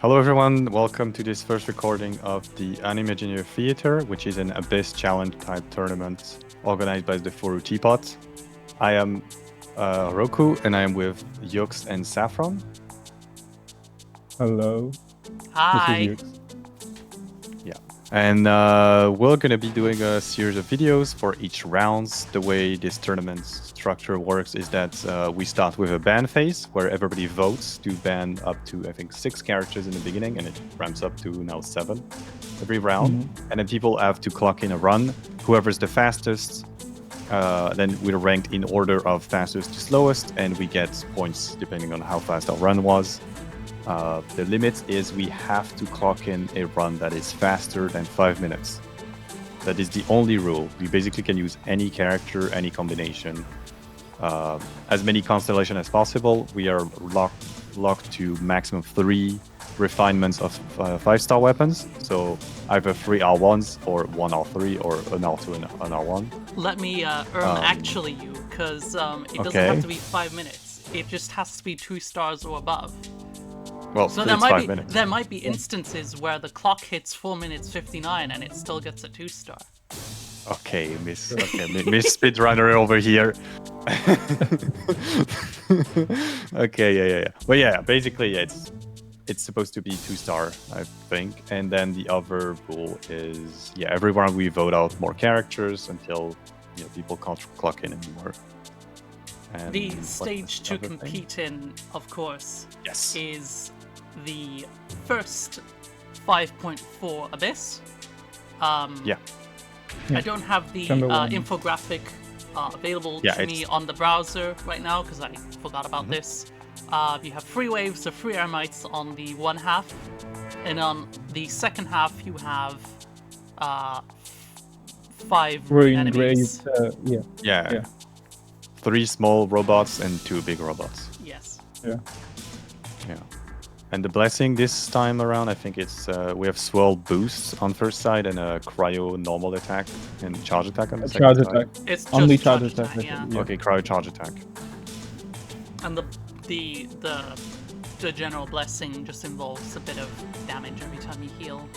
Hello everyone, welcome to this first recording of the Unimaginary Theater, which is an Abyss Challenge type tournament organized by the Furu Teapot. I am Harokku and I am with Yux and Saffron. Hello. Hi. This is Yux. Yeah, and we're going to be doing a series of videos for each rounds. The way this tournament structure works is that we start with a ban phase where everybody votes to ban up to, I think, 6 characters in the beginning, and it ramps up to now 7 every round. And then people have to clock in a run. Whoever's the fastest, then we're ranked in order of fastest to slowest, and we get points depending on how fast our run was. The limit is we have to clock in a run that is faster than 5 minutes. That is the only rule. We basically can use any character, any combination, as many constellations as possible. We are locked to maximum 3 refinements of 5-star weapons. So either 3 R1s or 1 R3 or an R2 and an R1. Let me actually you, because it doesn't have to be 5 minutes. It just has to be 2 stars or above. Well, so there might be instances where the clock hits 4 minutes 59 and it still gets a 2-star. Okay, Miss Speedrunner over here. Okay, yeah. But yeah, basically it's supposed to be 2-star, I think. And then the other rule is, every round we vote out more characters until people can't clock in anymore. And the stage to compete in, of course, is the first 5.4 Abyss. I don't have the infographic available to me on the browser right now because I forgot about this. You have 3 waves of 3 Ermites on the one half, and on the second half you have 5 enemies. 3 small robots and 2 big robots. Yes. Yeah. And the blessing this time around, I think it's we have swirl boosts on first side and a cryo normal attack and charge attack on the second side. It's just only charge attack. Yeah. Okay, cryo charge attack. And the general blessing just involves a bit of damage every time you heal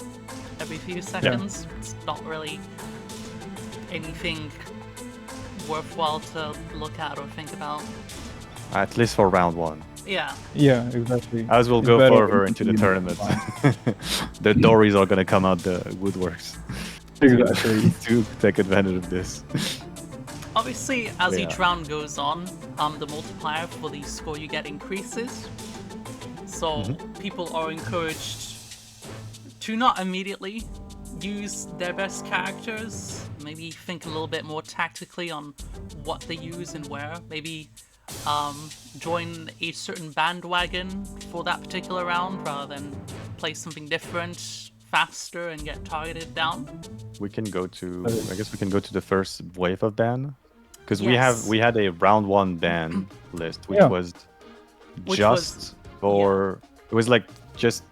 every few seconds. It's not really anything worthwhile to look at or think about. At least for round 1. Yeah, exactly. As we'll go further into the tournament, the Dories are going to come out the woodworks. Exactly. To take advantage of this. Obviously, as each round goes on, the multiplier for the score you get increases. So people are encouraged to not immediately use their best characters. Maybe think a little bit more tactically on what they use and where. Maybe join a certain bandwagon for that particular round rather than play something different faster and get targeted down. We can go to, I guess we can go to the first wave of ban, because we had a round 1 ban list, which was it was like just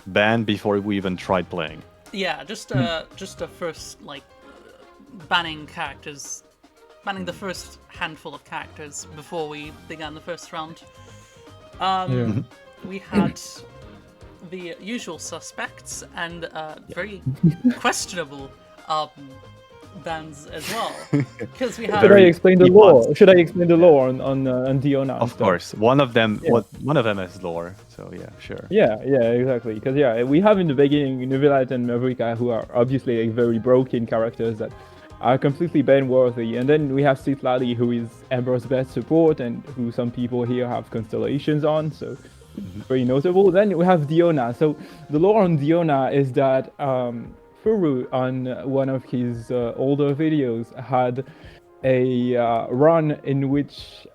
ban before we even tried playing. Yeah, just a first banning characters. Banning the first handful of characters before we began the first round. We had the usual suspects and very questionable bans as well. Because we had. Should I explain the lore? Should I explain the lore on Diona? Of course, one of them has lore. So yeah, sure. Yeah, exactly. Because we have in the beginning Nuvilite and Mavrika, who are obviously very broken characters that are completely ban-worthy, and then we have Citlali, who is Amber's best support and who some people here have constellations on, so very notable. Then we have Diona. So the lore on Diona is that Furu, on one of his older videos, had a run in which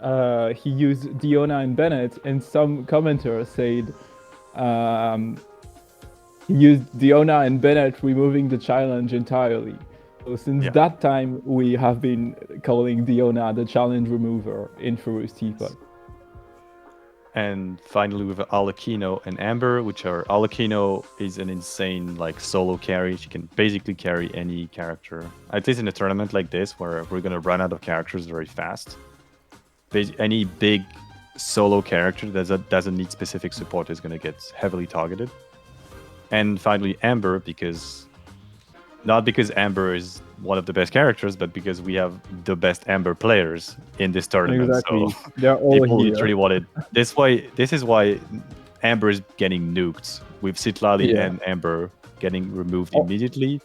he used Diona and Bennett, and some commenters said he used Diona and Bennett, removing the challenge entirely. So since that time, we have been calling Diona the challenge remover in Furu's Teapot. And finally, with Alakino and Amber, Alakino is an insane solo carry. She can basically carry any character. At least in a tournament like this, where we're gonna run out of characters very fast. Any big solo character that doesn't need specific support is gonna get heavily targeted. And finally, Amber, because not because Amber is one of the best characters, but because we have the best Amber players in this tournament. Exactly. So They're all people here. literally wanted this. This is why Amber is getting nuked with Citlali Yeah. and Amber getting removed Oh. immediately.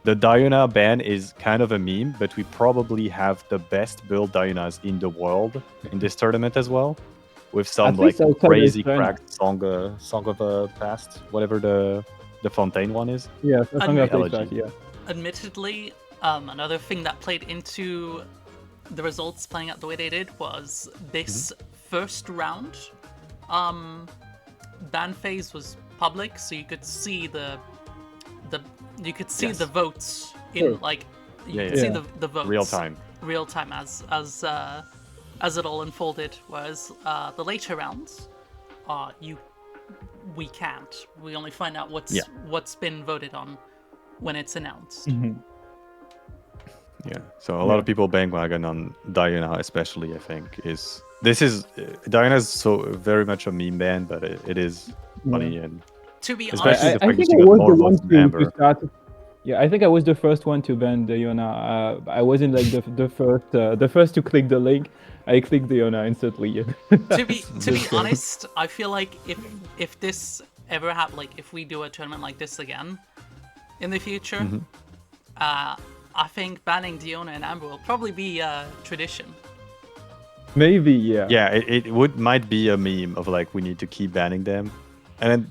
The Diana ban is kind of a meme, but we probably have the best build Dianas in the world in this tournament as well, with some At like least outside crazy of China. cracked song of a past, whatever the Fontaine one is. Yeah, that's And- that, yeah. Admittedly, another thing that played into the results playing out the way they did was this first round. Ban phase was public, so you could see the votes in Sure. like you Yeah, could yeah. see Yeah. the votes Real time. as it all unfolded. Whereas the later rounds, we can't. We only find out what's been voted on when it's announced. Yeah, so a lot of people bandwagon on Diana, especially. I think Diana is so very much a meme ban, but it is funny and To be especially honest, the I fact think that I you got was more the one votes than Amber. to start. Yeah, I think I was the first one to ban the Yona. I wasn't like the first to click the link. I clicked the Yona instantly. to be honest, I feel like if this ever happens, like if we do a tournament like this again in the future, I think banning Diona and Amber will probably be a tradition. Maybe, yeah. Yeah, it might be a meme of like we need to keep banning them, and then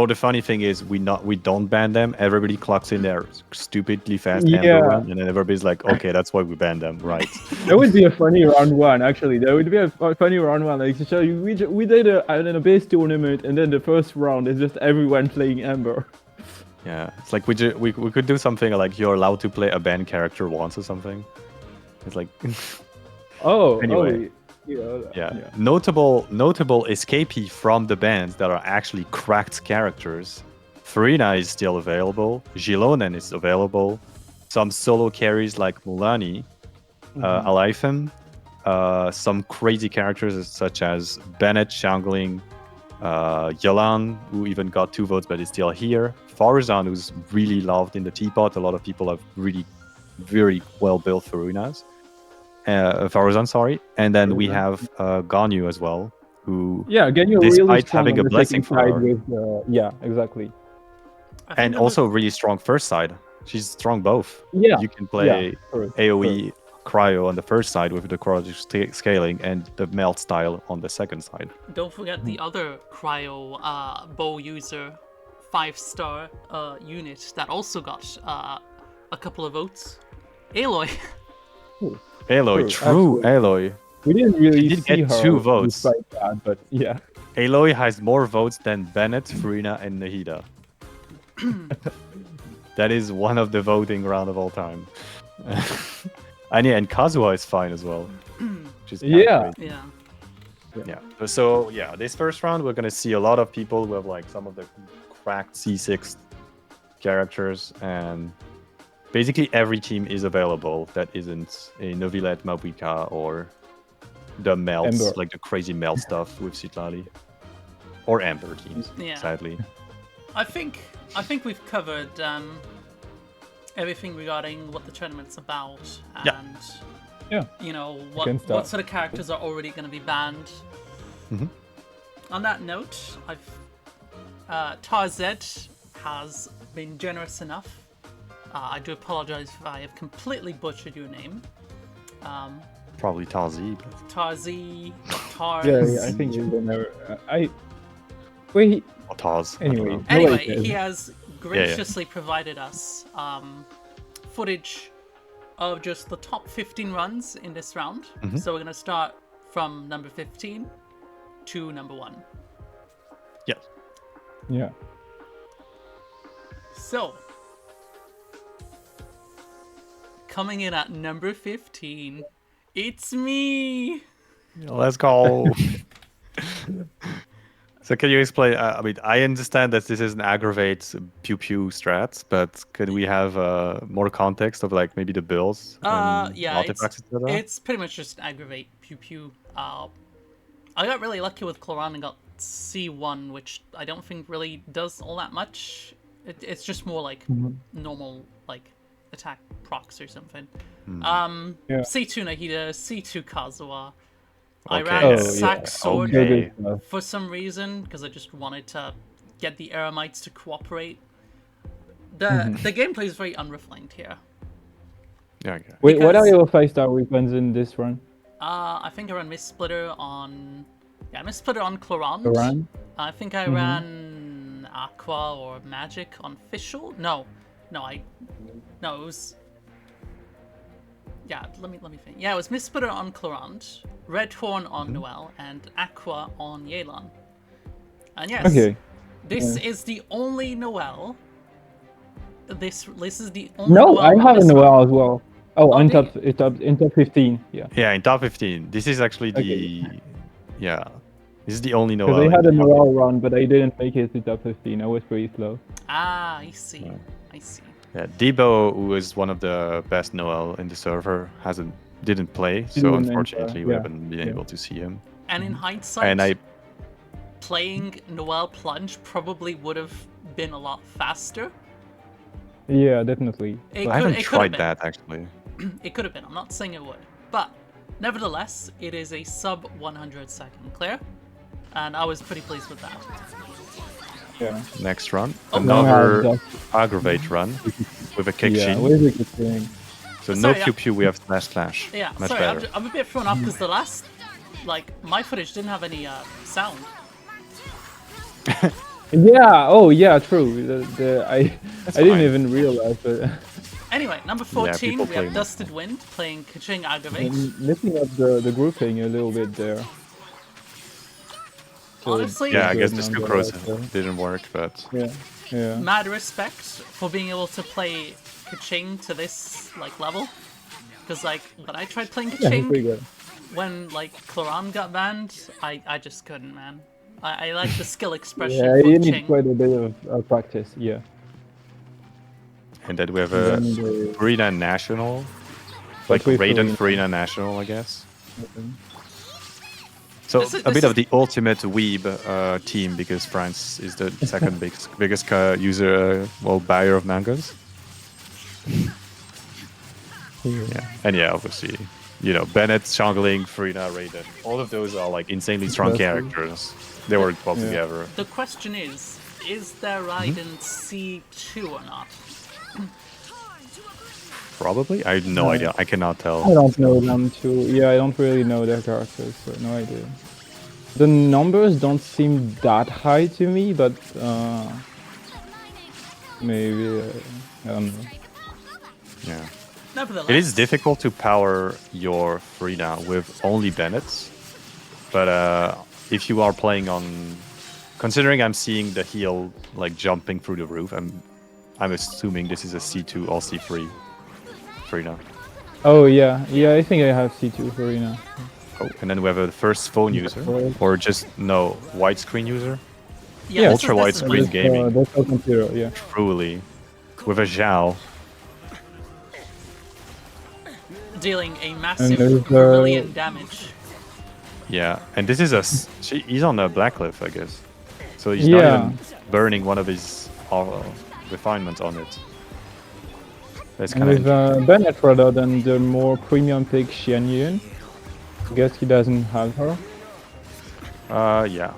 the funny thing is we don't ban them. Everybody clocks in their stupidly fast Amber run, and then everybody's like, okay, that's why we banned them, right? That would be a funny round one, actually. That would be a funny round one. Like to show you, we did a base tournament, and then the first round is just everyone playing Amber. Yeah, it's like we could do something like you're allowed to play a banned character once or something. It's like Anyway. Yeah. Notable escapee from the bands that are actually cracked characters. Farina is still available. Gilonen is available. Some solo carries like Mulani, Alaifem, some crazy characters such as Bennett, Shangling, Yalan, who even got 2 votes but is still here. Farzan, who's really loved in the Teapot. A lot of people have really very well built Farunas. Farzan, sorry. And then we have Ganyu as well, who Ganyu despite really strong having on a the blessing second for side her, with, exactly. and also really strong first side. She's strong both. Yeah. You can play correct, AoE cryo on the first side with the cryo scaling and the melt style on the second side. Don't forget the other cryo bow user 5-star unit that also got a couple of votes. Aloy. Aloy, true Aloy. We didn't really She did see get her 2 votes. despite that, but yeah. Aloy has more votes than Bennett, Farina, and Nahida. That is one of the voting round of all time. And Kazuha is fine as well. Which is kinda crazy. Yeah. So this first round we're gonna see a lot of people who have like some of the cracked C6 characters, and basically every team is available that isn't a Novilette, Mabuika, or the melts, Ember. like the crazy melt stuff with Citlali. Or Amber teams, Yeah. sadly. I think we've covered everything regarding what the tournament's about and you know what sort of characters are already going to be banned. On that note, TarZ has been generous enough. I do apologize if I have completely butchered your name. Probably TarZ. TarZ, TarZ. Yeah, I think you will never. Wait. Or TarZ. Anyway. Anyway, he has graciously provided us footage of just the top 15 runs in this round. So we're going to start from number 15 to number 1. Yes. Yeah. So, coming in at number 15, it's me! Let's go. So can you explain? I mean, I understand that this is an aggravate pew pew strat, but could we have more context of like maybe the builds? And Yeah, artifacts, etc.? it's pretty much just aggravate pew pew. I got really lucky with Cloran and got C1, which I don't think really does all that much. It's just more like normal like attack procs or something. C2 Nahida, C2 Kazuha. I ran Okay. Sack Sword Okay. for some reason because I just wanted to get the Eremites to cooperate. The gameplay is very unrefined here. Yeah, okay. Wait, what are Because- your 5-star weapons in this run? I think I ran Mist Splitter on... Yeah, Mist Splitter on Chlorant. Chlorant? I think I ran Aqua or Magic on Fischl. No, it was... Yeah, let me think. Yeah, it was Mist Splitter on Chlorant, Red Horn on Noelle, and Aqua on Yelan. And yes, Okay. this is the only Noelle. This is the only No, Noelle I on have a this Noelle as well. Oh, in do top 15, yeah. Yeah, in top 15. This is actually the... Yeah. This is the only Because Noelle. I had a in the Noelle run, but I didn't make it to top 15. I was pretty slow. Ah, I see. I see. Yeah, Debo, who is one of the best Noelle in the server, didn't play, so Didn't unfortunately enter, we yeah. haven't been able to see him. And in hindsight, And playing Noelle Plunge probably would have been a lot faster. Yeah, definitely. I haven't tried that actually. It could have been. I'm not saying it would. But nevertheless, it is a sub 100 second clear. And I was pretty pleased with that. Yeah. Next run, Oh. another aggravate run with a kick Yeah, chain. what is it doing? So Sorry, no pew pew, we have slash slash. Yeah, Much sorry, better. I'm a bit thrown off because the last, like, my footage didn't have any sound. Yeah, oh yeah, true. I didn't fine. even realize, but Anyway, number 14, people we have play Dusted Wind playing Kaching Aggravate. I'm missing up the grouping a little bit there. So Honestly, Yeah, I good guess the number Sucrose right there. didn't work, but Yeah. mad respect for being able to play Kaching to this like level. Because like when I tried playing Yeah, he's pretty Kaching, good. when like Chlorant got banned, I just couldn't, man. I like the skill expression Yeah, for you need Kaching. quite a bit of practice. Yeah. and then we have a And then the- Farina National, like with Raiden Farina. Farina National, I guess. So This is- a bit this of is- the ultimate weeb team because France is the second biggest user, buyer of mangas. Yeah, and yeah, obviously, Bennett, Chongling, Farina, Raiden. All of those are like insanely strong That's characters. They work well Yeah. together. The question is there Raiden C2 or not? Probably, I have no idea. I cannot tell. I don't know them too. Yeah, I don't really know their characters, so no idea. The numbers don't seem that high to me, but maybe I don't know. Yeah. Nevertheless, It is difficult to power your Farina with only Bennett's, but if you are playing on, considering I'm seeing the heal like jumping through the roof, I'm assuming this is a C2 or C3 Farina. Oh yeah, I think I have C2 for Arena. Oh, and then we have a first phone user, or just no widescreen user, yeah, this ultra is- this is widescreen right. gaming. That's our computer. Yeah. Truly, with a Zhao. dealing a massive there's, Vermilion damage. Yeah, and this is he's on a Blackcliff, I guess. So he's Yeah. not even burning one of his refinements on it. That's And kind with of Bennett rather than the more premium pick Xian Yun. I guess he doesn't have her. yeah.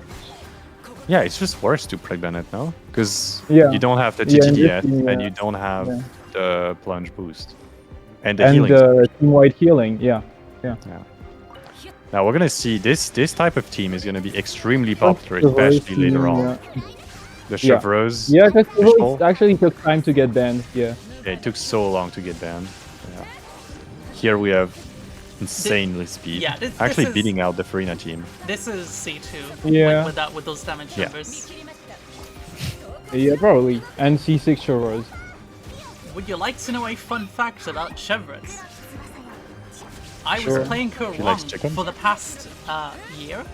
Yeah, it's just worse to play Bennett now, because Yeah. you don't have the Yeah, in this TTDS team, and yeah. you don't have Yeah. the plunge boost. And the And healing. team-wide healing, yeah. Yeah. Now we're gonna see this type of team is gonna be extremely popular, The voice especially later team, on. yeah. The Yeah. Chevreuse. Yeah, because Fischl. it actually took time to get banned, yeah. Yeah, it took so long to get banned. Yeah. Here we have insanely speed. yeah, this Actually is- beating out the Farina team. This is C2 Yeah. with those damage Yeah. numbers. Yeah, probably. And C6 Chevreuse. Would you like to know a fun fact about Chevreuse? I Sure. was playing She likes Kurwang chicken? for the past year.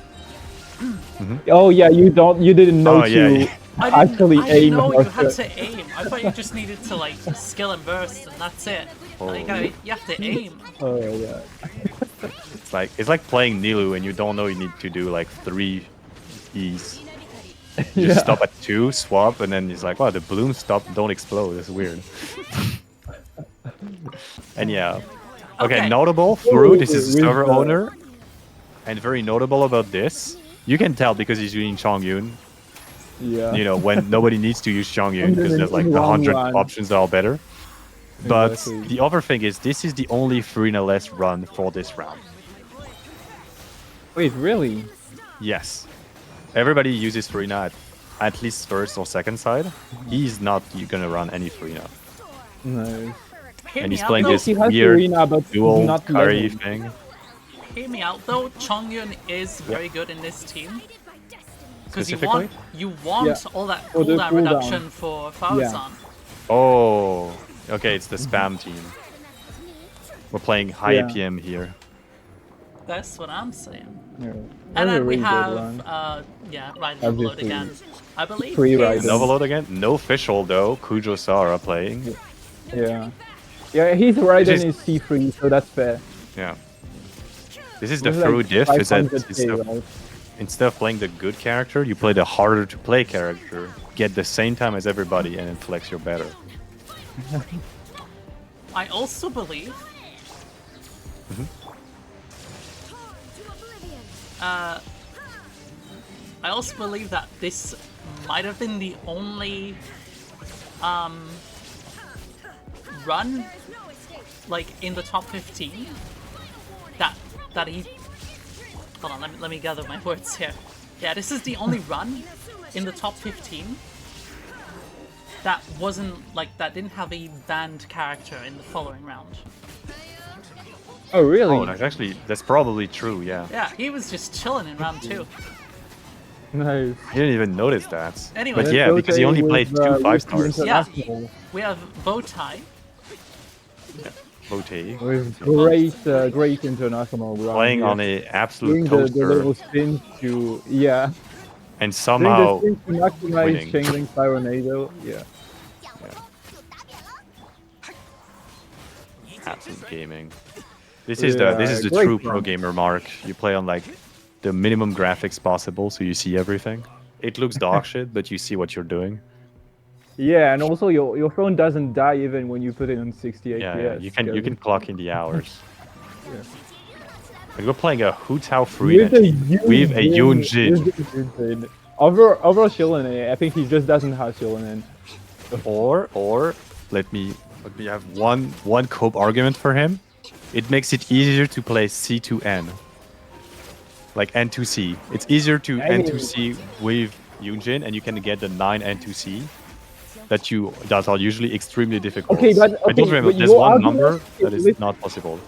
Oh yeah, you didn't know Oh, yeah, to yeah. actually I aim. didn't know how you had to aim. I thought you just needed to like skill and burst and that's it. You have to aim. Oh yeah. It's like playing Nilu and you don't know you need to do like 3 E's. You just stop at 2, swap, and then he's like, wow, the balloons stop, don't explode. It's weird. And yeah. Okay, notable, Furu, this is a server owner. And very notable about this, you can tell because he's using Chongyun. Yeah. You know, when nobody needs to use Chongyun because there's like 100 options that are better. But the other thing is, this is the only Furina-less run for this round. Wait, really? Yes. Everybody uses Furina at least first or second side. He's not gonna run any Furina. No. And he's playing this He has weird Furina, but dual not carry leveled. thing. Hear me out though, Chongyun is very good in this team. Because Specifically? you want all that For the cooldown cooldown. reduction for Faozan. Oh, okay, it's the spam team. We're playing high Yeah. APM here. That's what I'm saying. Yeah. And That's a then we really good have, one. Ride Overload Obviously. again. I believe Free his- Ride. Overload again? No official though. Kujo Sara playing. Yeah. Yeah, he's right This in is- his C3, so that's fair. Yeah. This is the This is Furu like diff, is that 500K, right? instead of playing the good character, you play the harder to play character, get the same time as everybody, and then flex your better. I also believe I also believe that this might have been the only run like in the top 15 that he hold on, let me gather my words here. Yeah, this is the only run in the top 15 that wasn't like that didn't have a banned character in the following round. Oh, really? Oh, that's probably true, yeah. Yeah, he was just chilling in round 2. Nice. I didn't even notice that. Anyway. But yeah, because he only played 2 5-stars. Yeah. International. We have Bowtie. Bote. With great international run. Playing here. on a absolute Doing the toaster. little spins to, yeah. And Doing somehow the spins to maximize winning. Changing Pyronado, yeah. Absolute gaming. This is the great true pro run. gamer mark. You play on like the minimum graphics possible, so you see everything. It looks dog shit, but you see what you're doing. Yeah, and also your phone doesn't die even when you put it on 60 Yeah, FPS. you can clock in the hours. Yeah. And we're playing a Hu Tao With Furina a team with a Yunjin. Over Shilinen, I think he just doesn't have Shilinen. Or let me have one cope argument for him. It makes it easier to play C to N. Like N to C. It's easier to N to C with Yunjin, and you can get the 9 N to C that are usually extremely difficult. Okay, but I don't remember. but There's your one argument number that is is not possible.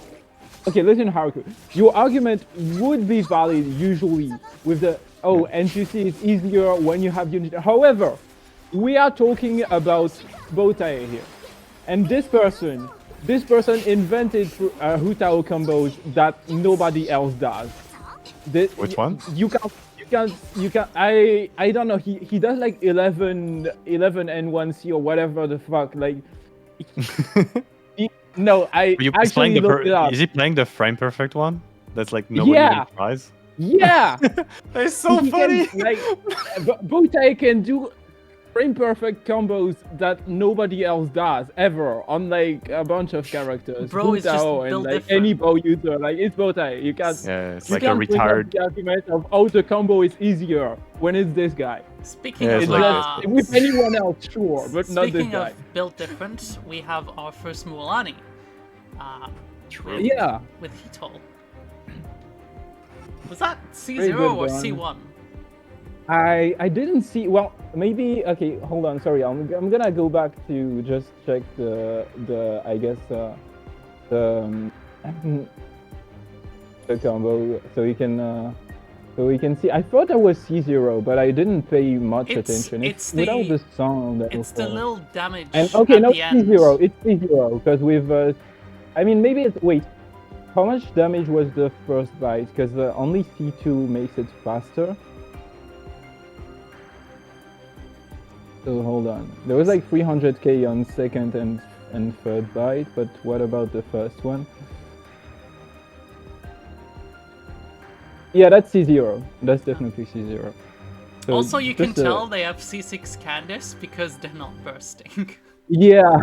Okay, listen, Harokku. Your argument would be valid usually with the N2C is easier when you have unit. However, we are talking about Bowtie here, and this person invented Hutao combos that nobody else does. Which one? You can't. I don't know. He does like 11 N1C or whatever the fuck. Like, no, I actually looked it up. Is he playing the frame perfect one? That's like nobody even tries. Yeah. That's so He funny. Can, like, Bowtie can do frame perfect combos that nobody else does ever on like a bunch of characters. Bro is just Hutao and built like different. any bow user, like it's Bowtie. You can't. Yeah, it's You like a can't bring up retired. the argument of the combo is easier when it's this guy. Speaking Yeah, of it's It's like just, with anyone else, sure, but not this speaking guy. of built different, we have our first Mualani. True. Yeah. With Hitol. Was that Very C0 good or one. C1? I didn't see. Well, maybe. Okay, hold on. Sorry, I'm gonna go back to just check the I guess the combo so we can see. I thought I was C0, but I didn't pay much attention. It's without the- the sound. That It's was the all. little damage And okay, at no, the end. C0. It's C0 because with. I mean, maybe it's wait. How much damage was the first bite? Because only C2 makes it faster. So hold on. There was like 300k on second and third bite, but what about the first one? Yeah, that's C0. That's definitely C0. So Also, you can just a- tell they have C6 Candace because they're not bursting. Yeah.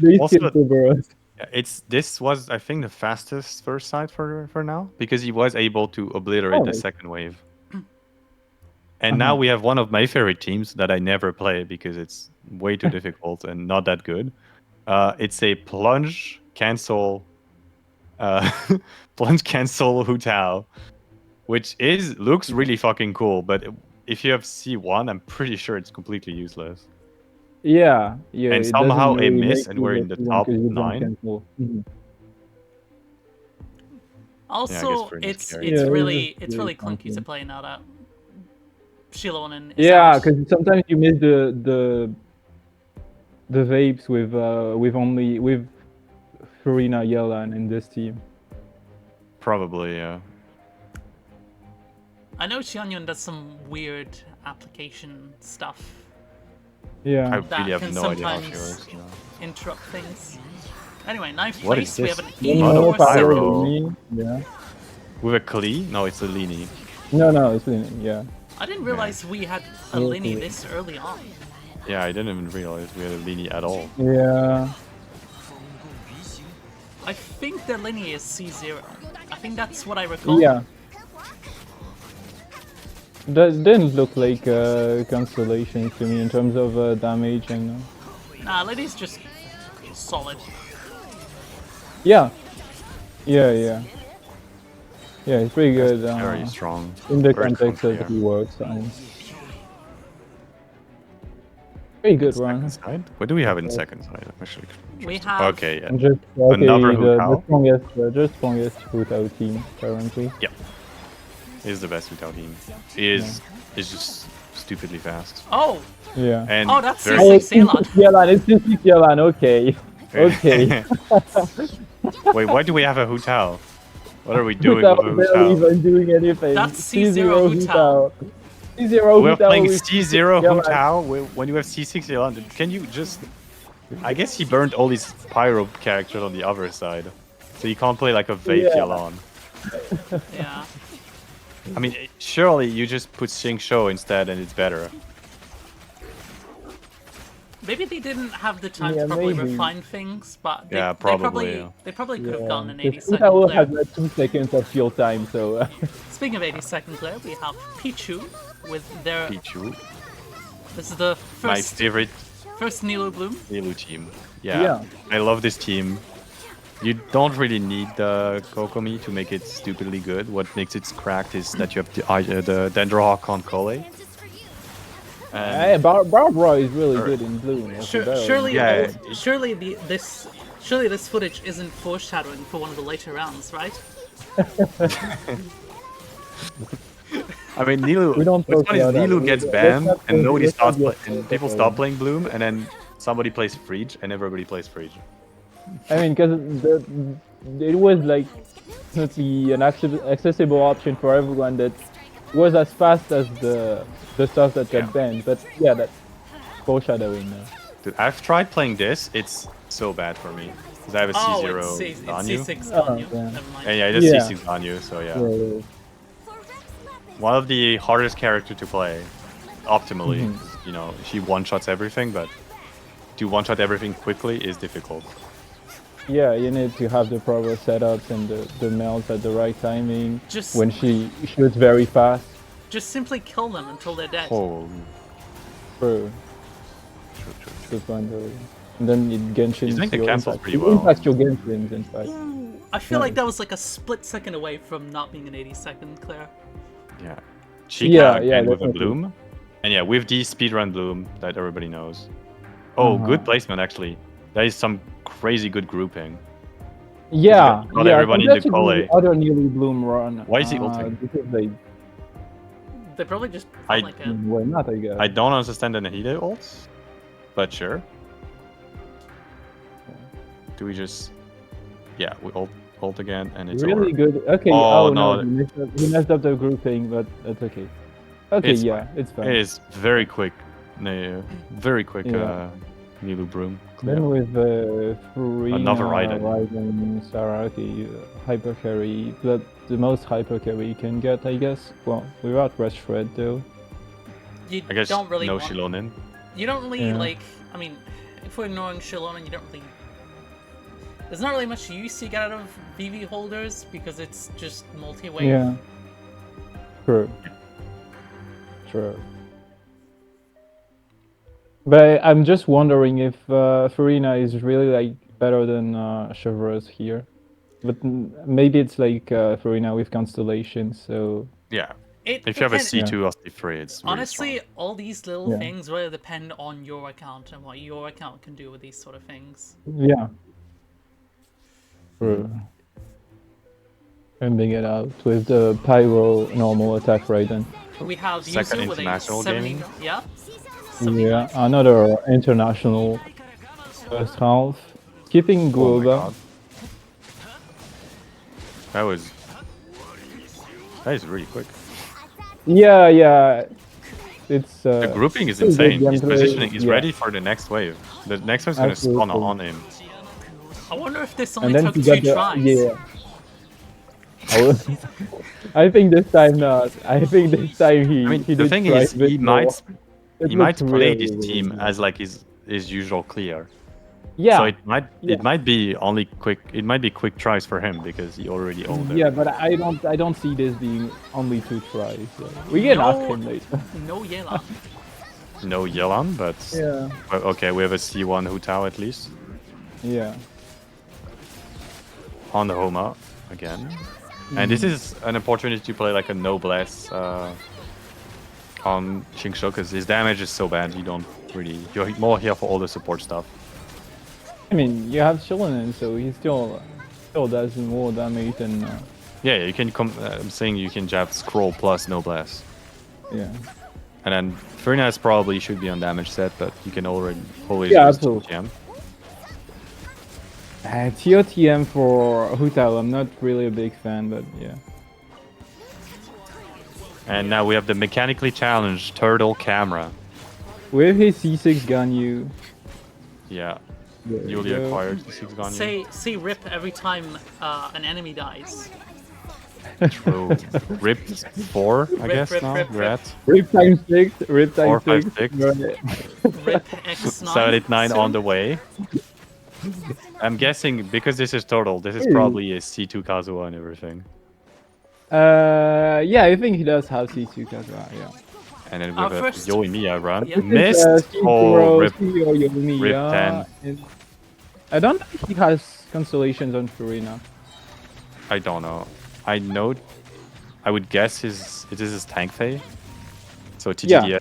They Also- skip the burst. Yeah, this was, I think, the fastest first sight for now, because he was able to obliterate the nice. second wave. And now we have one of my favorite teams that I never play because it's way too difficult and not that good. It's a plunge cancel, plunge cancel Hu Tao, which looks really fucking cool. But if you have C1, I'm pretty sure it's completely useless. Yeah, yeah. And it somehow doesn't a really miss, make and we're you in the get top 1 'cause you don't 9. cancel. Mhm. Also, pretty it's scary. it's Yeah, really it's it's really really clunky to funky. play now that Shilonen is Yeah, out. because sometimes you miss the vapes with Farina Yelan in this team. Probably, yeah. I know Xianyun does some weird application stuff Yeah. I that really have can no idea how she sometimes works. You know. interrupt things. Anyway, ninth What place. is We this? have an Then Oh, no, more power Pyro. to me. Yeah. With a Klee? No, it's a Lini. No, it's yeah. I didn't realize we had a Yeah, Linny okay. this early on. Yeah, I didn't even realize we had a Lini at all. Yeah. I think the Linny is C0. I think that's what I recall. Yeah. That didn't look like Constellation to me in terms of damage and. Nah, Linny's just solid. Yeah. Yeah. Yeah, it's pretty good. Very strong. In the Very context strong of player. keywords. Pretty good run. Second side? What do we have in second side? I'm actually We interested. have Okay, yeah. And just okay, Another Hu the Tao? strongest Hu Tao team currently. He's the best without him. He is just stupidly fast. Oh, Yeah. And Oh, that's very- C6 Yelan. Yelan, it's just Yelan, okay. Okay. Wait, why do we have a Hu Tao? What are we Hu doing Tao with a Hu barely Tao? even doing anything. That's C0 Hu Tao. C0 We're Hu Tao playing with C0 Hu Yelan. Tao when you have C6 Yelan. Can you just... I guess he burned all his Pyro characters on the other side. So you can't play like a Vape Yeah. Yelan. Yeah. I mean, surely you just put Xing Shou instead and it's better. Maybe they didn't have the time Yeah, to probably maybe. refine things, but they, Yeah, probably, yeah. they probably could have gotten an Hu 80-second Tao clear. has 2 seconds of field time, so. Speaking of 80-second clear, we have Pichu with their... Pichu, This is the my first favorite Nilo Bloom. Nilu team. Yeah, Yeah. I love this team. You don't really need the Kokomi to make it stupidly good. What makes it cracked is that you have the Dendrohawk on Kole. Hey, Barbara is really good in blue. Surely, Yeah. surely this footage isn't foreshadowing for one of the later rounds, right? I mean, Nilu. We don't What's talk funny is about that. Nilu gets Let's banned, not and talk- nobody let's starts, not and get- people stop playing Bloom, and then somebody plays Freege, and everybody plays Freege. I mean, because it was like definitely an accessible option for everyone that was as fast as the stuff that got Yeah. banned. But yeah, that's foreshadowing now. Dude, I've tried playing this. It's so bad for me because I have a Oh, C0 it's Ganyu. C6 Oh, Ganyu. yeah. Never mind. And yeah, it is Yeah. C6 Ganyu, so yeah. Yeah. One of the hardest character to play, optimally. Mm-hmm. You know, she one-shots everything, but to one-shot everything quickly is difficult. Yeah, you need to have the proper setups and the melts at the right timing. Just- when she shoots very fast. Just simply kill them until they're dead. Oh, True. Good one, really. And then it Genshin. He's doing the cancels pretty It well. impacts your Genshins, in fact. I feel Yeah. like that was like a split second away from not being an 80-second clear. yeah. Chica Yeah, again with a definitely. Bloom. And yeah, with the speedrun Bloom that everybody knows. Oh, good placement, actually. That is some crazy good grouping. Yeah, got yeah. everyone in compared the to Kole. Other newly bloom run. Why is he ulting? Because they They probably just I- felt like a... why not? I guess. I don't understand the Nahide ults, but sure. Do we just... Yeah, we ult again, and it's really over. good. Okay. Oh, Oh, no, no. he messed up the grouping, but that's okay. Okay, It's yeah, it's fine. It is very quick. Very quick Yeah. Nilu Broom. Then with Furu, Another Raiden. Raiden, Saraki, hyper carry, the most hyper carry you can get, I guess. Well, without rush thread though. you I guess don't really no want... Shilonin. You don't really, Yeah. like... I mean, if we're ignoring Shilonin, you don't really... There's not really much use you get out of VV holders, because it's just multi-wave. Yeah. True. True. But I'm just wondering if Farina is really like better than Chevreuse here. But maybe it's like Farina with Constellation, so... Yeah. It If you have a depends- C2 or C3, it's really Honestly, strong. all these little Yeah. things really depend on your account and what your account can do with these sort of things. Yeah. True. Ending it out with the Pyro normal attack right then. We have Second Yuzu with a international 70... gaming. Yeah? Yeah, another international first half. Keeping Oh my Guoba. god. That is really quick. Yeah. It's The grouping is still good insane. His gameplay. positioning is Yeah. ready for the next wave. The next one's gonna spawn Absolutely. on him. I wonder if this And only then took he 2 got the tries. yeah. I think this time not. I think this time he. I mean, he the did thing try is, a bit he more. might It he might looked play really, this really team good. as like his usual clear. Yeah. So it might Yeah. be only quick. It might be quick tries for him because he already owned it. Yeah, but I don't see this being only 2 tries. So we can ask him later. No Yelan. No Yelan, but Yeah. well, okay, we have a C1 Hutao at least Yeah. on the Homa again, and this is an opportunity to play like a noblesse on Qingshu because his damage is so bad. You don't really. You're more here for all the support stuff. I mean, you have Shilonin, so he still does more damage than. Yeah, you can come. I'm saying you can jab scroll plus noblesse. Yeah. And then Furnas probably should be on damage set, but you can always Yeah, use absolutely. TM. TOTM for Hutao, I'm not really a big fan, but yeah. And now we have the mechanically challenged turtle camera. With his C6 Ganyu. Yeah, there we newly go. acquired C6 Ganyu. Say rip every time an enemy dies. True. Rip 4, I guess rip, now. rip, We're rip. at Rip times 6, rip 4, times 5, 6. 6. Right. Rip X9. 7, 8, 9 on soon. the way. I'm guessing because this is turtle, this is probably a C2 Kazuha and everything. Yeah, I think he does have C2 Kazuha, yeah. And then we Our have a first- Yoimiya run. Yeah. Missed! Oh, rip. Rip 10. I don't think he has constellations on Furina. I don't know. I would guess it is his tank phase. So TGDS. Yeah.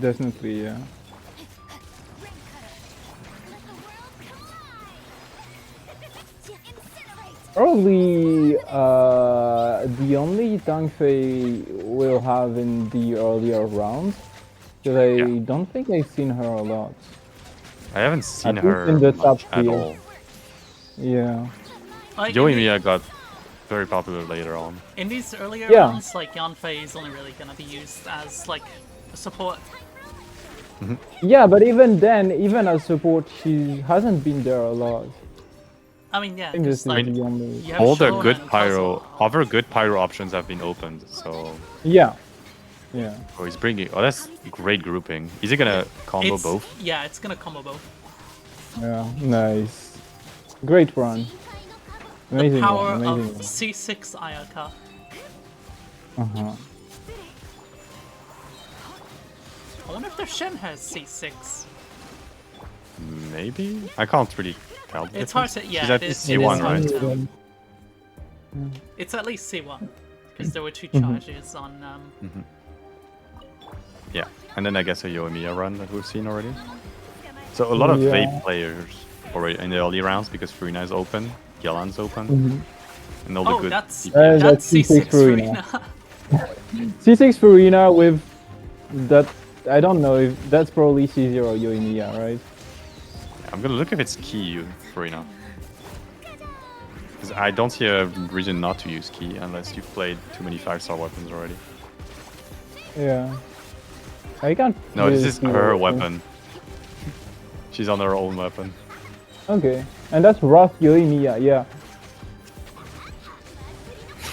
Definitely, yeah. Probably the only tank Fei we'll have in the earlier rounds. Because I Yeah. don't think I've seen her a lot. I haven't seen At least her in the much top at tier. all. Yeah. Like, Yoimiya got very popular later on. in these earlier Yeah. rounds, like Yanfei is only really gonna be used as like a support. Yeah, but even then, even as support, she hasn't been there a lot. I mean, yeah, I think this just is like the only. you have All the Shilona good and pyro, Kazuha. other good pyro options have been opened. So, Yeah. Yeah. oh, he's bringing. Oh, that's great grouping. Is he gonna combo It's- both? Yeah, it's gonna combo both. Yeah. Nice. Great run. Amazing The power run. of Amazing run. C6 Ayaka. Uh-huh. I wonder if their Shen has C6. Maybe. I can't really tell. The It's hard difference. to- yeah, She's at it least is- it is C1, hard right? to- Amazing. It's at least C1 because there were 2 Mhm. charges on. Yeah. And then I guess a Yoimiya run that we've seen already. So a lot of Yeah. Vape players already in the early rounds because Furina is open, Yelan's open, Mhm. and all the Oh, good. that's DPS. that's C6 C6 Furina. Furina. C6 Furina with that. I don't know if that's probably C0 Yoimiya, right? I'm gonna look if it's key Furina. Because I don't see a reason not to use key unless you've played too many 5-star weapons already. Yeah. I can't. No, this really is see her what- weapon. She's on her own weapon. Okay, and that's rough Yoimiya. Yeah.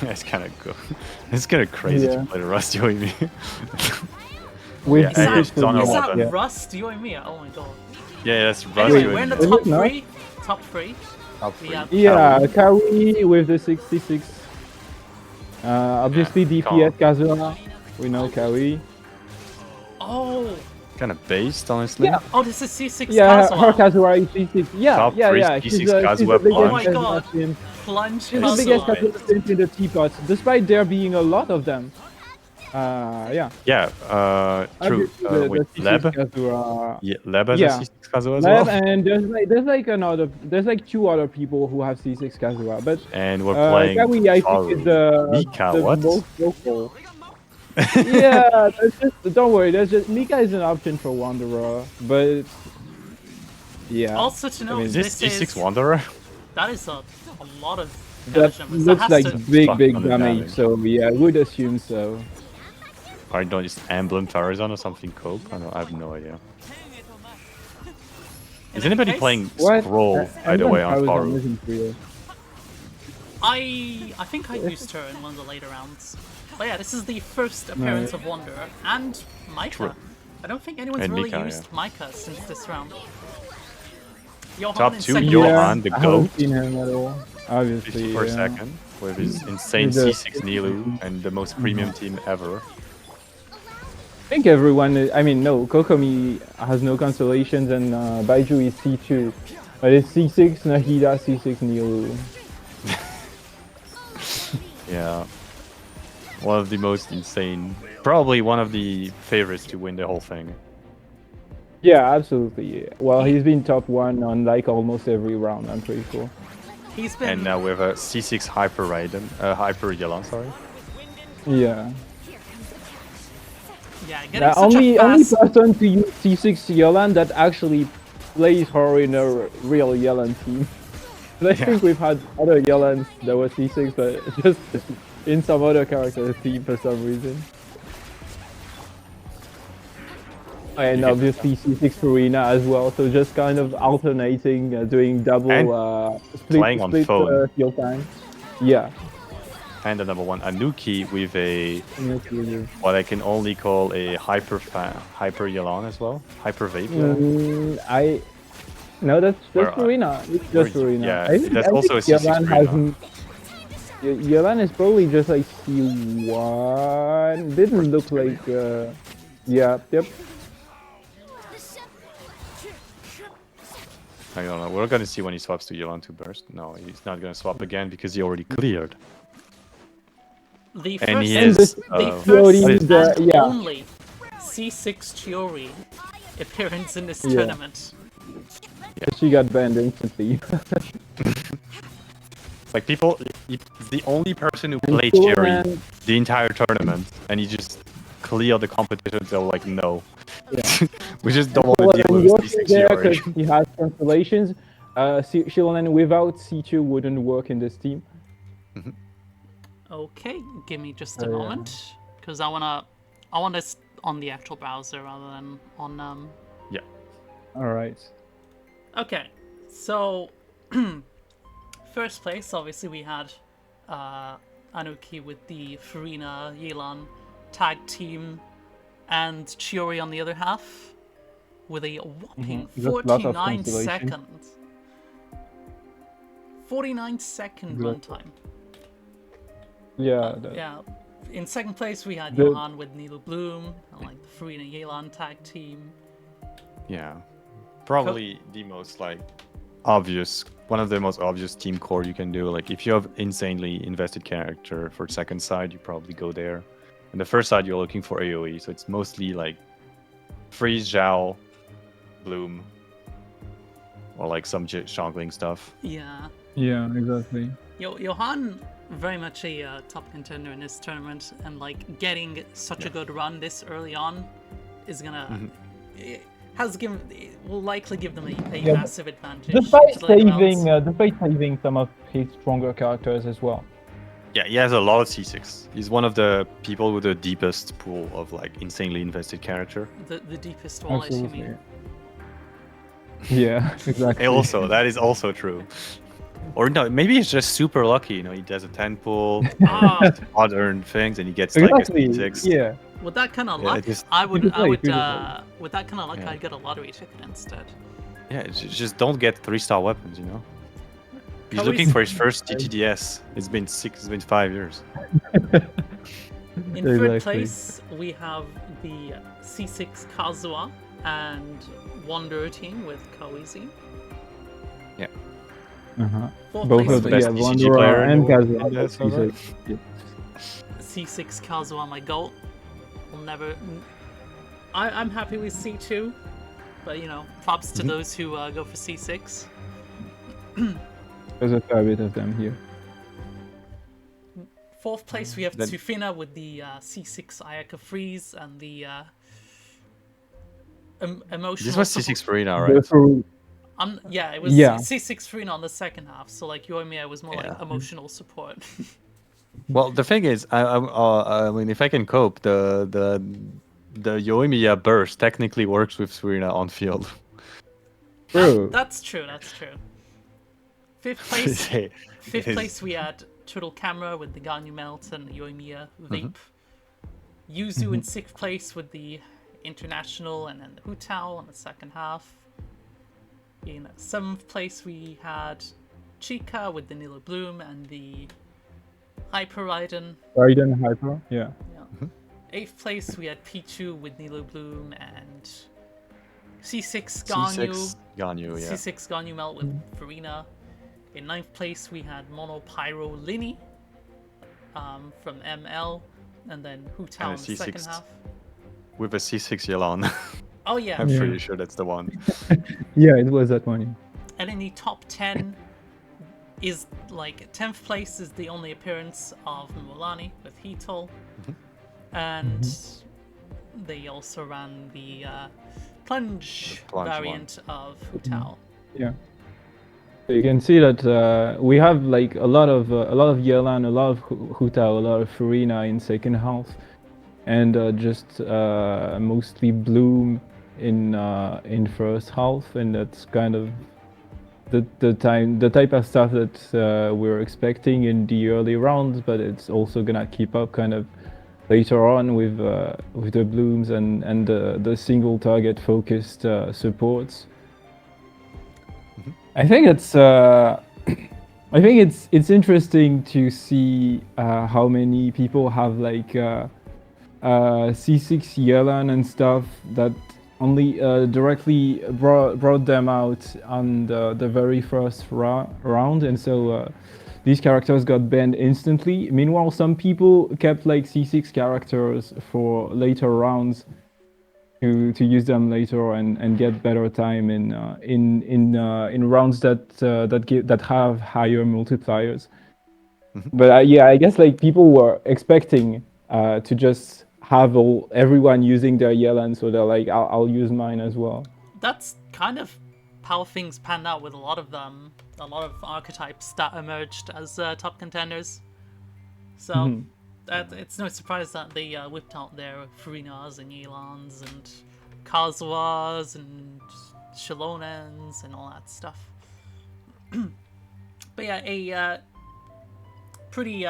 It's kind of good. It's kind of crazy Yeah. to play the Rust Yoimi. with Yeah, Is that, it's on our is that weapon. yeah. Rust? You and me? Oh my god. Yeah, that's Rust. Anyway, you we're in and the me. top Is it not? three. Top three. Top three. Yeah. Yeah, Kawi. Kawi with the 66. Obviously DPS Kazuma. We know Kawi. Oh. Kind of based, honestly. Yeah. Oh, this is C6 Yeah, her Kazuha. Kazuha is C6. Yeah, Top yeah, three yeah. C6 She's the Kazuha biggest Oh my Kazuha god. team. Plunge She's the biggest Kazuha. Kazuha team in the Teapot, despite there being a lot of them. Yeah. Yeah, true. Obviously the With C6 Leb. Kazuha. Yeah, Leb has Yeah. a C6 Kazuha as Leb, well. and there's like two other people who have C6 Kazuha, but And we're playing Kawi I think Furu. is the Mika, what? most vocal. Yeah, don't worry. Mika is an option for Wanderer, but yeah, Also to know, mean, Is this this C6 is Wanderer? that is a lot of that damage numbers. That looks has like to, big Fuck on the damage. damage. So yeah, I would assume so. Or don't just emblem Tarzan or something cope? I have no idea. in Is any anybody case, playing What? Scroll, by the way, on Furu? I think I used her in one of the later rounds. But yeah, this is the first appearance of Wanderer and Micah. True. I don't think anyone's And really Mika, used Micah since this round. Johan Top in two, second Johan, the I haven't GOAT. seen him at all. Obviously, 50 per yeah. second, with his insane With the- C6 Nilu and the most premium team ever. I think everyone. I mean, no, Kokomi has no constellations, and Baiju is C2, but it's C6 Nahida, C6 Nilu. Yeah. One of the most insane, probably one of the favorites to win the whole thing. Yeah, absolutely. Yeah. Well, he's been top one on like almost every round. I'm pretty sure. He's been And now we have a C6 Hyper Raiden, Hyper Yelan, sorry. Yeah. yeah, getting The such only a fast. person to use C6 Yelan that actually plays her in a real Yelan team. But I think we've had other Yelans that were C6, but just in some other character team for some reason. And obviously C6 Furina as well, so just kind of alternating, doing double playing on phone. field time. Yeah. And the number one, Anuki, with a what I can only call a Hyper Yelan as well. Hyper Vape Yelan. No, that's Where, Furina. It's just or- Furina. yeah, I think, that's I also think a C6 Yelan Furina. hasn't. Yelan is probably just like C1. Didn't look like. Yeah. Yep. I don't know. We're gonna see when he swaps to Yelan to burst. No, he's not gonna swap again because he already cleared. The first, And he And is. this- the Chiori, first the- and yeah. only C6 Chiori appearance in this Yeah. tournament. She got banned instantly. Like people, he's the only person who And played Chiori Jerry man- the entire tournament, and he just cleared the competition. So like, no, we just don't want Well, to deal and with Yoshi C6 there Jerry. because he has constellations. Shilonen without C2 wouldn't work in this team. Okay, give me just a Oh, yeah. moment, because I want this on the actual browser rather than on Yeah, All right. Okay, so first place, obviously we had Anuki with the Furina Yelan tag team, and Chiori on the other half with a whopping Just lots of 49 consolation. seconds. 49-second Good. runtime. Yeah. Yeah. In second place, we had The- Johan with Needle Bloom, and like the Furina Yelan tag team. yeah, probably the most like obvious, one of the most obvious team core you can do. Like if you have insanely invested character for second side, you probably go there. And the first side, you're looking for AoE, so it's mostly like Freeze, Zhao, Bloom, or like some jungling stuff. Yeah. Yeah, exactly. Johan, very much a top contender in this tournament, and like getting such a good run this early on is gonna will likely give them a Yeah, massive advantage. Despite to later rounds. saving some of his stronger characters as well. Yeah, he has a lot of C6. He's one of the people with the deepest pool of like insanely invested character. the deepest wallet, you mean? Yeah, exactly. And also, that is also true. Or no, maybe he's just super lucky. You know, he does a 10 pull, Ah, modern things, and he gets like a Exactly. C6. Yeah. With that kind of Yeah, luck, it is- I would, Free to play. with that kind of luck, Yeah. I'd get a lottery ticket instead. Yeah, just don't get 3-star weapons, you know. He's looking Koi's- for his first TTDS. It's been 5 years. In third Exactly. place, we have the C6 Kazuha and Wander team with Koizi. Fourth Both place, of we best yeah, TCG Wanderer player in and the- Kazuha. in the both server. C6. Yeah. C6 Kazuha, my goal. Will never. I'm happy with C2, but you know, props to those who go for C6. There's a fair bit of them here. Fourth place, we have Then- Tsufina with the C6 Ayaka Freeze and the emotional. This was support- C6 Arena, The right? Furu- Yeah, it was Yeah. C6 Frina on the second half, so like Yoimiya was more like Yeah. emotional support. Well, the thing is, I mean, if I can cope, the Yoimiya burst technically works with Serena on field. True. That's true. That's true. Fifth place. Hey, Fifth his- place, we had Turtle Camera with the Ganyu Melt and Yoimiya Mm-hmm. Vape. Yuzu in sixth place with the International and then the Hutao on the second half. In seventh place, we had Chica with the Nilo Bloom and the Hyper Raiden. Raiden Hyper. Yeah. Yeah. Eighth place, we had Pichu with Nilo Bloom and C6 Ganyu. C6 Ganyu, yeah. C6 Ganyu Melt with Farina. In ninth place, we had Mono Pyro Lini from ML, and then Hutao in the second C6. half. With a C6 Yelan. Oh yeah, I'm Yeah. pretty sure that's the one. Yeah, it was that one. and in the top 10 is like 10th place is the only appearance of Mulani with Hitol, and they also ran the plunge The plunge variant of Hutao. Yeah. So you can see that we have like a lot of Yelan, a lot of Hutao, a lot of Farina in second half, and just mostly Bloom in first half, and that's kind of the type of stuff that we're expecting in the early rounds, but it's also gonna keep up kind of later on with the Blooms and the single target focused supports. I think it's it's interesting to see how many people have like C6 Yelan and stuff that only directly brought them out on the very first round, and so these characters got banned instantly. Meanwhile, some people kept like C6 characters for later rounds to use them later and get better time in rounds that have higher multipliers. But yeah, I guess like people were expecting to just have everyone using their Yelan, so they're like, I'll use mine as well. That's kind of how things panned out with a lot of them. A lot of archetypes that emerged as top contenders. So it's no surprise that they whipped out their Furinas and Yelans and Kazuas and Shalonans and all that stuff. But yeah, a pretty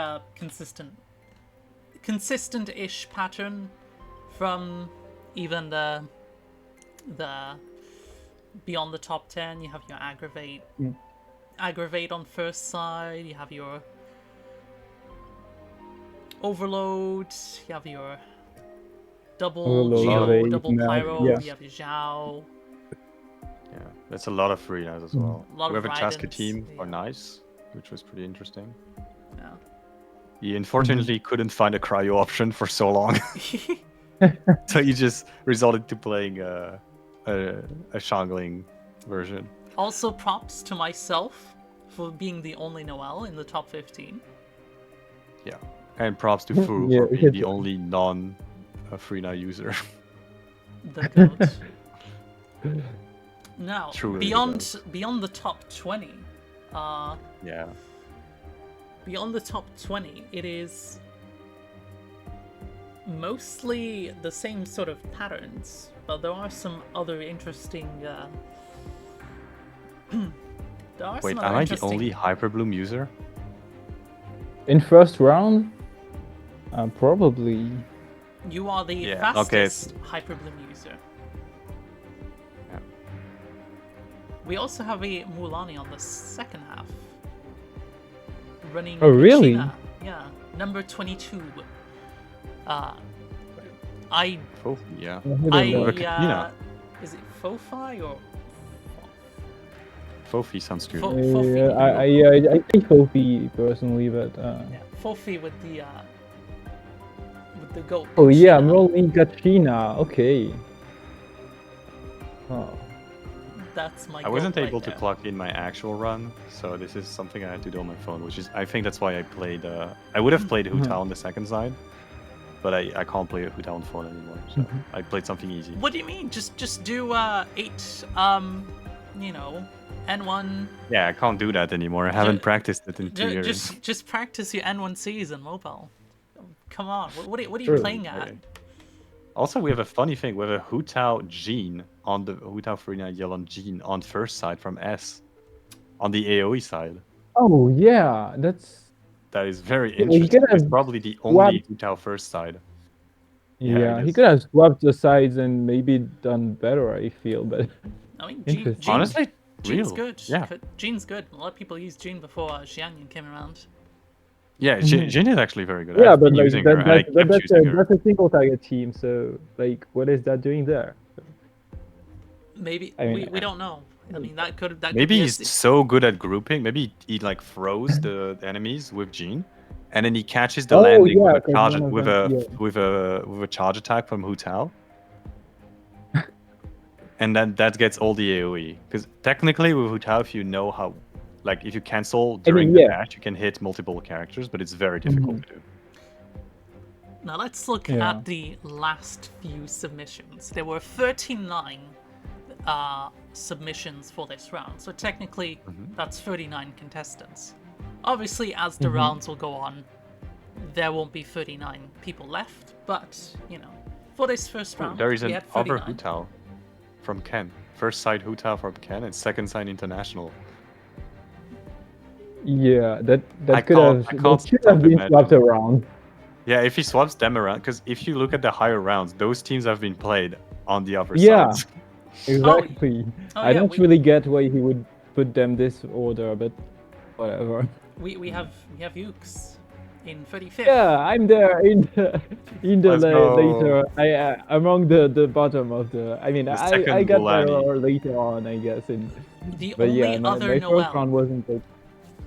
consistent-ish pattern from even the beyond the top 10. You have your aggravate on first side, you have your overload, you have your double Overload, Geo, Aggravate, double Pyro, yeah. you have your Zhao. Yeah, that's a lot of Furinas as well. A lot We of have a Chaska Raidens, team yeah. for Nice, which was pretty interesting. Yeah. He unfortunately couldn't find a cryo option for so long, so he just resorted to playing a Shangling version. Also, props to myself for being the only Noel in the top 15. Yeah, and props to Furu Yeah, for being the it's- only non-Frina user. The goat. Now, Truly the beyond the top 20, Yeah, beyond the top 20, it is mostly the same sort of patterns, but there are some other interesting. There are wait, some am other I the interesting. only Hyperbloom user? In first round, probably. You are the Yeah, okay, fastest Hyperbloom user. Yeah. We also have a Mulani on the second half. Running Oh, really? Kachina. Yeah, number 22. I Yeah. I is it Fofi or Fofi sounds good. Fofi? I think Kofi personally, but Yeah, Fofi with the goat. oh yeah, I'm Kachina. rolling Kachina. Okay. Oh. That's my. I wasn't goat able right to there. clock in my actual run, so this is something I had to do on my phone, which is I think that's why I played. I would have played Hu Tao on the second side, but I can't play Hu Tao on phone anymore. So I played something easy. What do you mean? Just do 8 you know, N1. Yeah, I can't do that anymore. I haven't practiced it in 2 years. Just practice your N1 season mobile. Come on, what are you True. playing at? Okay. Also, we have a funny thing. We have a Hu Tao Jean on the Hu Tao 39 yell on Jean on first side from S, on the AOE side. Oh yeah, that's That is very he could interesting. It's have probably the only swapped- Hu Tao first side. yeah. it He is. could have swapped the sides and maybe done better. I feel, but I mean, Interesting. Honestly, Jean's real. good. Yeah. Jean's good. A lot of people used Jean before Xiangyan came around. Yeah, Jean is actually very good. yeah, I've but been like using her, and I kept using her. that's a single target team. So like, what is that doing there? Maybe I mean, we don't know. I mean, that could Maybe be he's so good at grouping. Maybe he like froze the enemies with Jean, and then he catches the Oh, landing yeah, with a 'cause charge one of with them- a yeah. with a charge attack from Hu Tao. And then that gets all the AoE. Because technically with Hu Tao, if you know how, like if you cancel during the yeah. dash, you can hit multiple characters, but it's very difficult to do. Now let's look Yeah. at the last few submissions. There were 39 submissions for this round, so technically that's 39 contestants. Obviously, as the rounds will go on, there won't be 39 people left, but you know, for this first round, There is we an had other 39. Hu Tao from Ken. First side Hu Tao from Ken and second side international. Yeah, that I could can't- have I can't that should stop have been imagining. swapped around. Yeah, if he swaps them around, because if you look at the higher rounds, those teams have been played on the other Yeah. sides. Exactly. Oh, I yeah, don't we- really get why he would put them this order, but whatever. We have Yux in 35th. Yeah, I'm there in the Let's go. later. Among the bottom of the. I mean, The I second got Mulani. there later on, I guess. The But only yeah, my other first Noel. round wasn't good.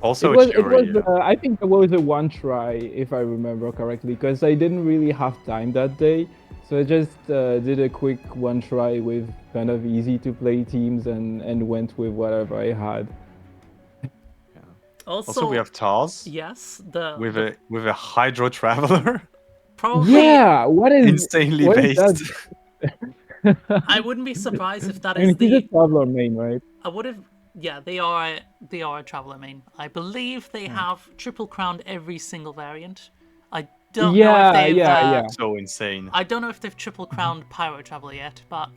Also, It was. Churi, I think there was a one try, if I remember correctly, because I didn't really have time that day, so I just did a quick one try with kind of easy to play teams and went with whatever I had. Also, we have TarZ yes, with a Hydro Traveler, probably. Yeah, what is insanely what is based. that? I wouldn't be surprised if that I is mean, he's a the. traveler main, right? I would have. Yeah, they are a traveler main. I believe they have triple crowned every single variant. I don't know if they've. yeah. So insane. I don't know if they've triple crowned pyro traveler yet, but.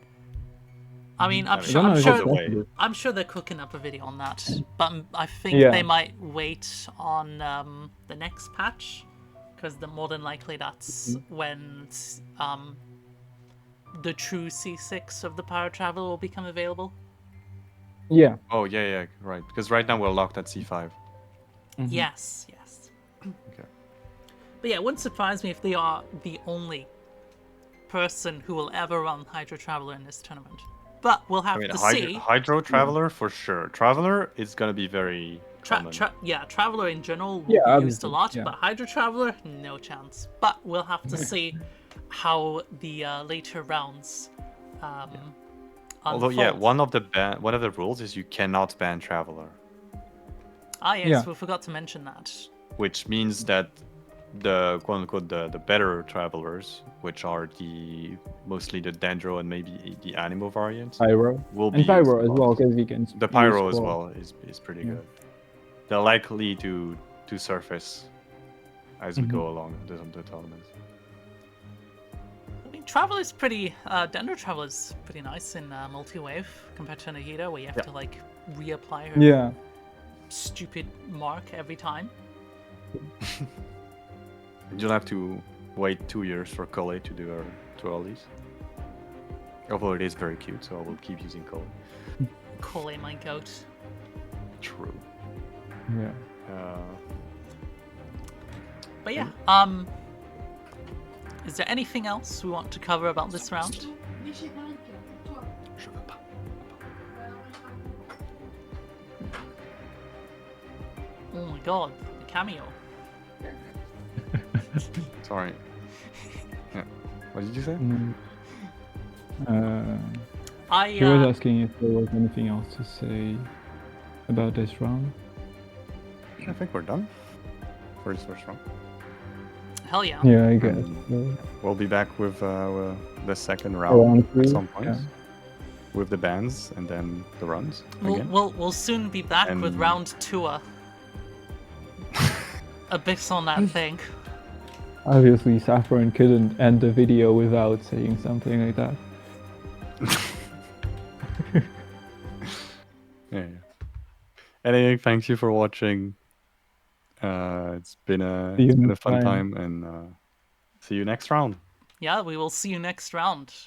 I mean, I'm I sure. don't know I'm if sure. it's a way. I'm sure they're cooking up a video on that, but I think Yeah. they might wait on the next patch, because more than likely that's when the true C6 of the Pyro Traveler will become available. Yeah. Oh yeah, right. Because right now we're locked at C5. Yes. Okay. But yeah, it wouldn't surprise me if they are the only person who will ever run Hydro Traveler in this tournament. But we'll have I mean, to see. Hydro Traveler for sure. Traveler is gonna be very common. Traveler in general will Yeah, be used a obviously, lot, yeah. but Hydro Traveler, no chance. But we'll have to see how the later rounds Although yeah, unfold. one of the rules is you cannot ban Traveler, Ah yes, Yeah. we forgot to mention that. which means that the quote unquote the better Travelers, which are mostly the Dendro and maybe the Animo variant, Pyro. will be And Pyro used as a well, lot. because you can. The Pyro use as for- well is pretty good. They're likely to surface as we go along the tournaments. I mean, Traveler is pretty. Dendro Traveler is pretty nice in multi-wave compared to Nahida, where you have to like reapply her Yeah. stupid mark every time. You'll have to wait 2 years for Kole to do our twirlies. Although it is very cute, so I will keep using Kole. Kole, my goat. True. Yeah. But yeah, is there anything else we want to cover about this round? Oh my god, the cameo. Sorry. Yeah. What did you say? He was asking if there was anything else to say about this round. I think we're done for this first round. Hell yeah. Yeah, I guess. We'll be back with the second round at some point. Yeah. With the bands and then the runs again. We'll soon be back with round 2. Abyss on that thing. Obviously, Saffron couldn't end the video without saying something like that. Yeah. Anyway, thank you for watching. It's been a fun time, and see you next round. Yeah, we will see you next round.